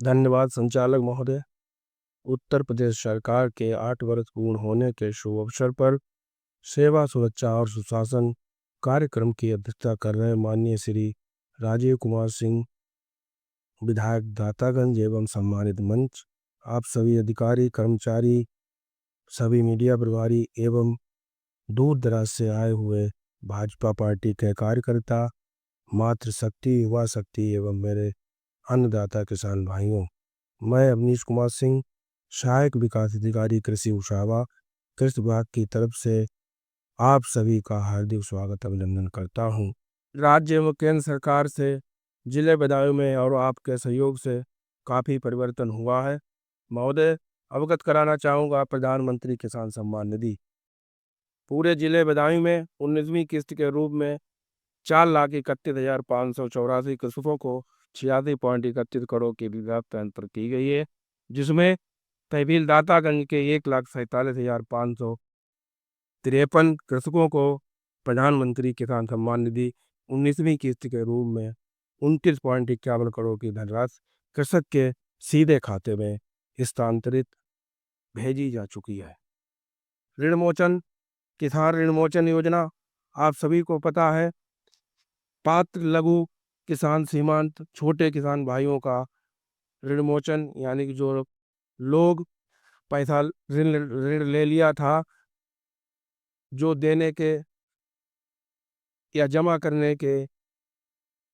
धन्यवाद संचालक महोदय। उत्तर प्रदेश सरकार के 8 वर्ष पूर्ण होने के शुभ अवसर पर सेवा सुरक्षा और सुशासन कार्यक्रम की अध्यक्षता कर रहे माननीय श्री राजीव कुमार सिंह, विधायक दातागंज एवं सम्मानित मंच, आप सभी अधिकारी कर्मचारी, सभी मीडिया प्रभारी एवं दूर दराज से आए हुए भाजपा पार्टी के कार्यकर्ता, मातृशक्ति, युवा शक्ति एवं मेरे अन्नदाता किसान भाइयों, मैं अवनीश कुमार सिंह, सहायक विकास अधिकारी कृषि उषावा, कृषि विभाग की तरफ से आप सभी का हार्दिक स्वागत अभिनंदन करता हूं। राज्य एवं केंद्र सरकार से जिले बदायूं में और आपके सहयोग से काफ़ी परिवर्तन हुआ है। महोदय, अवगत कराना चाहूँगा प्रधानमंत्री किसान सम्मान निधि पूरे जिले बदायूं में 19वीं किस्त के रूप में 4,31,584 कृषकों को 86.31 करोड़ की व्याप्ति अंतर की गई है, जिसमें तहसील दातागंज के 1,47,553 कृषकों को प्रधानमंत्री किसान सम्मान निधि 19वीं किस्त के रूप में 29.51 करोड़ की धनराशि कृषक के सीधे खाते में हस्तांतरित भेजी जा चुकी है। ऋण मोचन, किसान ऋण मोचन योजना आप सभी को पता है, पात्र लघु किसान, सीमांत छोटे किसान भाइयों का ऋण मोचन, यानी कि जो लोग पैसा ऋण ऋण ले लिया था, जो देने के या जमा करने के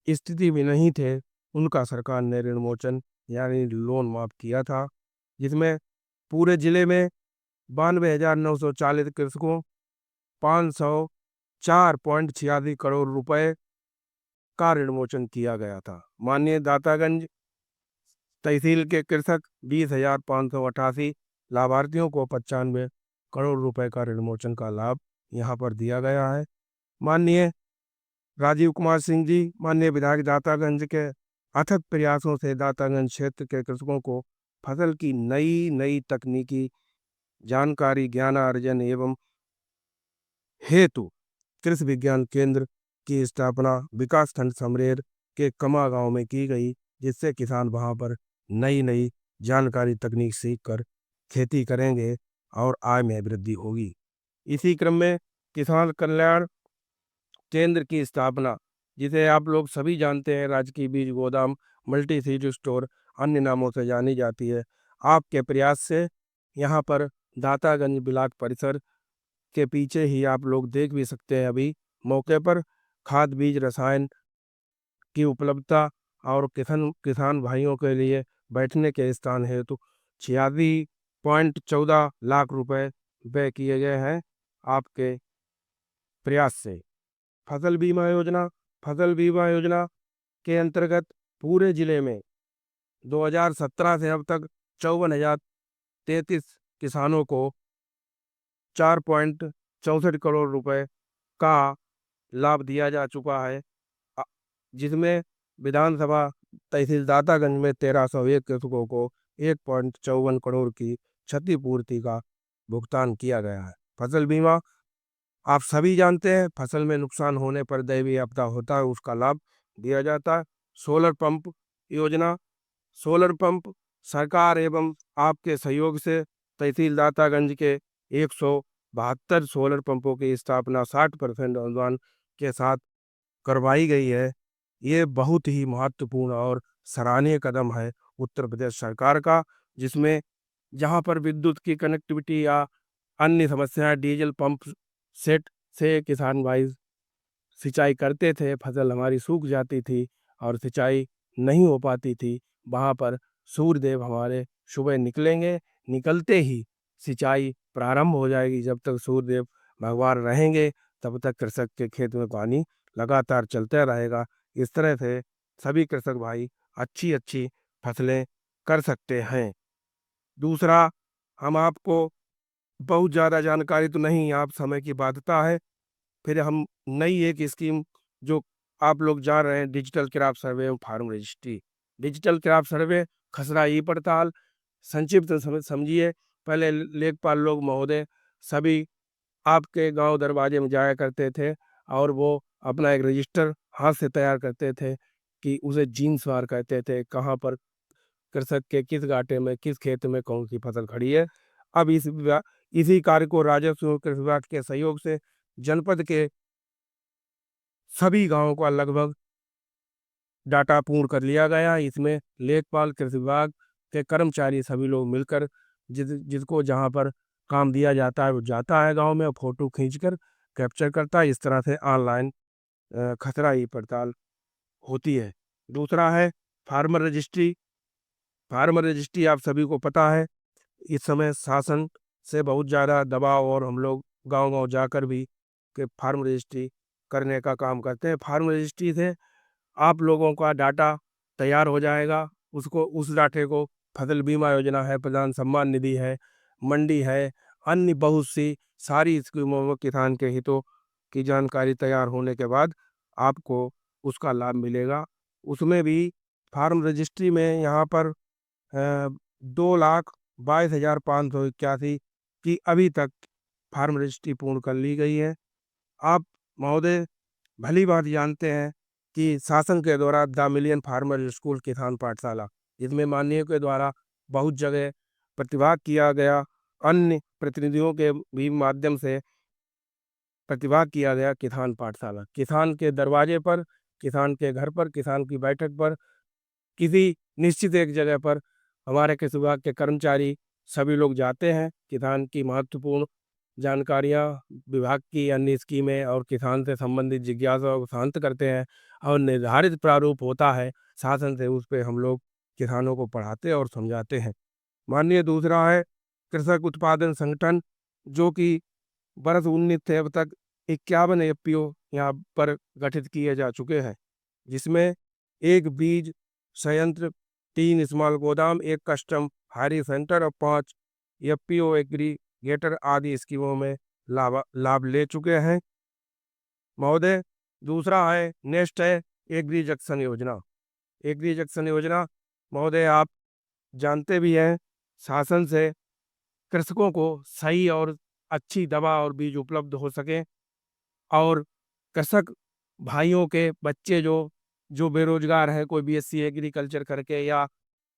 स्थिति में नहीं थे, उनका सरकार ने ऋण मोचन यानी लोन माफ किया था, जिसमें पूरे जिले में 92,940 कृषकों 504.86 करोड़ रुपए का ऋण मोचन किया गया था। माननीय दातागंज तहसील के कृषक 20,588 लाभार्थियों को 95 करोड़ रुपए का ऋण मोचन का लाभ यहाँ पर दिया गया है। माननीय राजीव कुमार सिंह जी, माननीय विधायक दातागंज के अथक प्रयासों से दातागंज क्षेत्र के कृषकों को फसल की नई नई तकनीकी जानकारी, ज्ञानार्जन एवं हेतु कृषि विज्ञान केंद्र की स्थापना विकासखंड समरेर के कमा गांव में की गई, जिससे किसान वहां पर नई नई जानकारी तकनीक सीख कर खेती करेंगे और आय में वृद्धि होगी। इसी क्रम में किसान कल्याण केंद्र की स्थापना, जिसे आप लोग सभी जानते हैं, राजकीय बीज गोदाम, मल्टी सीड स्टोर अन्य नामों से जानी जाती है, आपके प्रयास से यहाँ पर दातागंज ब्लॉक परिसर के पीछे ही आप लोग देख भी सकते हैं, अभी मौके पर खाद बीज रसायन की उपलब्धता और किसान भाइयों के लिए बैठने के स्थान हेतु 86.14 लाख रुपए व्यय किए गए हैं आपके प्रयास से। फसल बीमा योजना, फसल बीमा योजना के अंतर्गत पूरे जिले में 2017 से अब तक 54,033 किसानों को 4.64 करोड़ रुपए का लाभ दिया जा चुका है, जिसमें विधानसभा तहसील दातागंज में 1,301 कृषकों को 1.54 करोड़ की क्षतिपूर्ति का भुगतान किया गया है। फसल बीमा आप सभी जानते हैं, फसल में नुकसान होने पर दैवीय आपदा होता है, उसका लाभ दिया जाता है। सोलर पंप योजना, सोलर पंप सरकार एवं आपके सहयोग से तहसील दातागंज के 172 सोलर पंपों की स्थापना 60% अनुदान के साथ करवाई गई है। ये बहुत ही महत्वपूर्ण और सराहनीय कदम है उत्तर प्रदेश सरकार का, जिसमें जहां पर विद्युत की कनेक्टिविटी या अन्य समस्याएं, डीजल पंप सेट से किसान भाई सिंचाई करते थे, फसल हमारी सूख जाती थी और सिंचाई नहीं हो पाती थी, वहाँ पर सूर्यदेव हमारे सुबह निकलेंगे, निकलते ही सिंचाई प्रारंभ हो जाएगी। जब तक सूर्यदेव भगवान रहेंगे तब तक कृषक के खेत में पानी लगातार चलता रहेगा। इस तरह से सभी कृषक भाई अच्छी अच्छी फसलें कर सकते हैं। दूसरा, हम आपको बहुत ज़्यादा जानकारी तो नहीं, आप समय की बाध्यता है, फिर हम नई एक स्कीम जो आप लोग जान रहे हैं, डिजिटल क्रॉप सर्वे एवं farm registry. Digital crop survey, खसरा ई पड़ताल, संक्षिप्त समझिए, पहले लेखपाल लोग महोदय सभी आपके गांव दरवाजे में जाया करते थे और वो अपना एक रजिस्टर हाथ से तैयार करते थे कि उसे जींस वार कहते थे, कहाँ पर कृषक के किस घाटे में, किस खेत में कौन सी फसल खड़ी है। अब इसी कार्य को राजस्व एवं कृषि विभाग के सहयोग से जनपद के सभी गांवों का लगभग डाटा पूर्ण कर लिया गया। इसमें लेखपाल, कृषि विभाग के कर्मचारी सभी लोग मिलकर जिसको जहाँ पर काम दिया जाता है वो जाता है गांव में और फोटो खींचकर कैप्चर करता है। इस तरह से ऑनलाइन खसरा ई पड़ताल होती है। दूसरा है फार्मर रजिस्ट्री। फार्मर रजिस्ट्री आप सभी को पता है, इस समय शासन से बहुत ज़्यादा दबाव और हम लोग गांव-गांव जाकर भी के फार्म रजिस्ट्री करने का काम करते हैं। फार्म रजिस्ट्री से आप लोगों का डाटा तैयार हो जाएगा। उस डाटे को फसल बीमा योजना है, प्रधान सम्मान निधि है, मंडी है, अन्य बहुत सी सारी स्कीमों में किसान के हितों की जानकारी तैयार होने के बाद आपको उसका लाभ मिलेगा। उसमें भी फार्म रजिस्ट्री में यहाँ पर 2,22,581 की अभी तक फार्म रजिस्ट्री पूर्ण कर ली गई है। आप महोदय भली बात जानते हैं कि शासन के द्वारा द मिलियन फार्मर स्कूल किसान पाठशाला, इसमें माननीय के द्वारा बहुत जगह प्रतिभाग किया गया, अन्य प्रतिनिधियों के भी माध्यम से प्रतिभाग किया गया। किसान पाठशाला किसान के दरवाजे पर, किसान के घर पर, किसान की बैठक पर, किसी निश्चित एक जगह पर हमारे कृषि विभाग के कर्मचारी सभी लोग जाते हैं। किसान की महत्वपूर्ण जानकारियाँ, विभाग की अन्य स्कीमें और किसान से संबंधित जिज्ञासा को शांत करते हैं और निर्धारित प्रारूप होता है शासन से, उस पे हम लोग किसानों को पढ़ाते और समझाते हैं। माननीय दूसरा है कृषक उत्पादन संगठन, जो कि वर्ष 19 से अब तक 51 एफपीओ यहाँ पर गठित किए जा चुके हैं, जिसमें एक बीज संयंत्र, 3 स्मॉल गोदाम, 1 कस्टम हायरिंग सेंटर और 5 एफपीओ एग्रीगेटर आदि स्कीमों में लाभ ले चुके हैं। महोदय दूसरा है नेक्स्ट है एग्री जंक्शन योजना। एग्री जंक्शन योजना महोदय आप जानते भी हैं, शासन से कृषकों को सही और अच्छी दवा और बीज उपलब्ध हो सके और कृषक भाइयों के बच्चे जो जो बेरोजगार है, कोई बीएससी एग्रीकल्चर करके या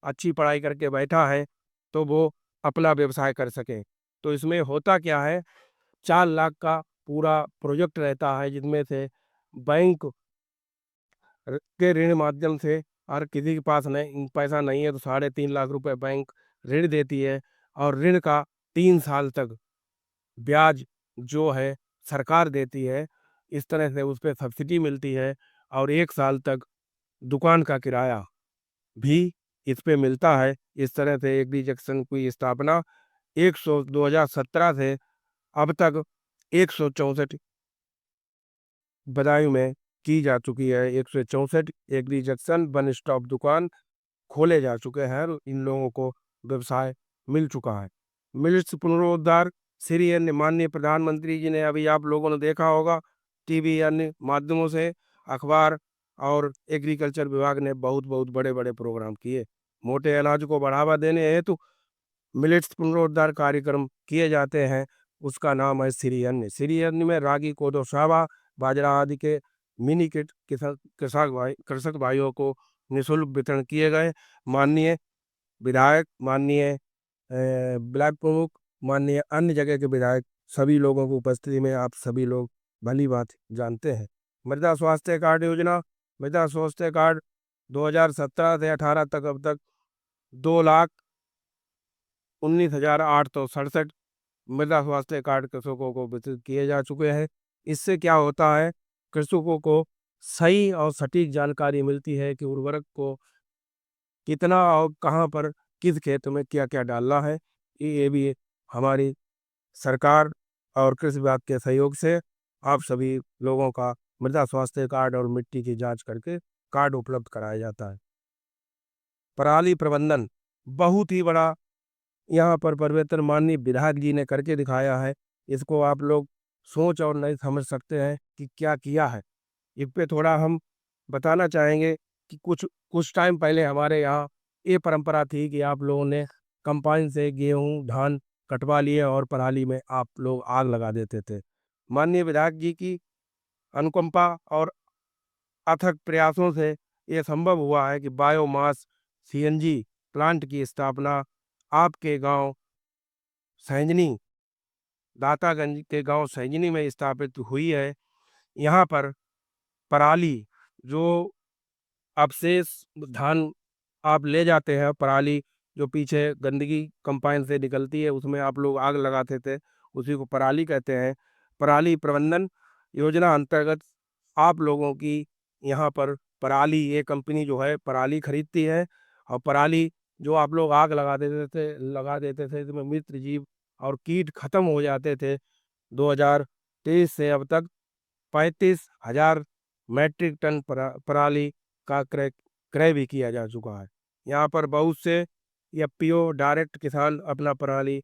अच्छी पढ़ाई करके बैठा है, तो वो अपना व्यवसाय कर सके। तो इसमें होता क्या है, 4 लाख का पूरा प्रोजेक्ट रहता है, जिसमें से बैंक के ऋण माध्यम से, और किसी के पास नहीं पैसा नहीं है तो 3.5 लाख रुपए बैंक ऋण देती है और ऋण का 3 साल तक ब्याज जो है सरकार देती है। इस तरह से उस पे सब्सिडी मिलती है और 1 साल तक दुकान का किराया भी इस पे मिलता है। इस तरह से एग्री जंक्शन की स्थापना 2017 से अब तक 164 बदायूं में की जा चुकी है। 164 एग्री जंक्शन वन स्टॉप दुकान खोले जा चुके हैं और इन लोगों को व्यवसाय मिल चुका है। मिलिट्स पुनरुद्धार, श्री अन्य माननीय प्रधानमंत्री जी ने, अभी आप लोगों ने देखा होगा टीवी अन्य माध्यमों से, अखबार और एग्रीकल्चर विभाग ने बहुत बहुत बड़े बड़े प्रोग्राम किए। मोटे अनाज को बढ़ावा देने हेतु मिलेट्स पुनरुद्धार कार्यक्रम किए जाते हैं। उसका नाम है श्री अन्न। श्री अन्न में रागी, कोदो, सावा, बाजरा आदि के मिनी किट कृषक भाइयों को निःशुल्क वितरण किए गए। माननीय विधायक, माननीय ब्लॉक प्रमुख, माननीय अन्य जगह के विधायक, सभी लोगों की उपस्थिति में आप सभी लोग भली बात जानते हैं। मृदा स्वास्थ्य कार्ड योजना, मृदा स्वास्थ्य कार्ड 2017 से 18 तक अब तक 2,19,867 मृदा स्वास्थ्य कार्ड कृषकों को वितरित किए जा चुके हैं। इससे क्या होता है, कृषकों को सही और सटीक जानकारी मिलती है कि उर्वरक को कितना और कहाँ पर किस खेत में क्या क्या डालना है। ये भी हमारी सरकार और कृषि विभाग के सहयोग से आप सभी लोगों का मृदा स्वास्थ्य कार्ड और मिट्टी की जांच करके कार्ड उपलब्ध कराया जाता है। पराली प्रबंधन बहुत ही बड़ा यहाँ पर परिवर्तन माननीय विधायक जी ने करके दिखाया है। इसको आप लोग सोच और नहीं समझ सकते हैं कि क्या किया है। इस पे थोड़ा हम बताना चाहेंगे कि कुछ कुछ टाइम पहले हमारे यहाँ ये परंपरा थी कि आप लोगों ने कंबाइन से गेहूं धान कटवा लिए और पराली में आप लोग आग लगा देते थे। माननीय विधायक जी की अनुकंपा और अथक प्रयासों से ये संभव हुआ है कि बायोमास, सीएनजी प्लांट की स्थापना आपके गांव सैंजनी, दातागंज के गांव सैंजनी में स्थापित हुई है। यहाँ पर पराली, जो अवशेष धान आप ले जाते हैं, पराली जो पीछे गंदगी कंपाइन से निकलती है उसमें आप लोग आग लगाते थे, उसी को पराली कहते हैं। पराली प्रबंधन योजना अंतर्गत आप लोगों की यहाँ पर पराली, ये कंपनी जो है पराली खरीदती है, और पराली जो आप लोग आग लगा देते थे इसमें मित्र जीव और कीट खत्म हो जाते थे। 2023 से अब तक 35,000 मैट्रिक टन पराली का क्रय क्रय भी किया जा चुका है। यहाँ पर बहुत से एफपीओ डायरेक्ट किसान अपना पराली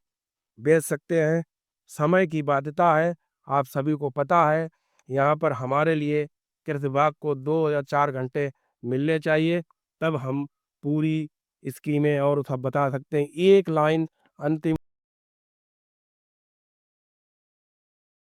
बेच सकते हैं। समय की बाध्यता है, आप सभी को पता है। यहाँ पर हमारे लिए कृषि विभाग को 2 या 4 घंटे मिलने चाहिए, तब हम पूरी स्कीमें और सब बता सकते हैं। एक लाइन अंतिम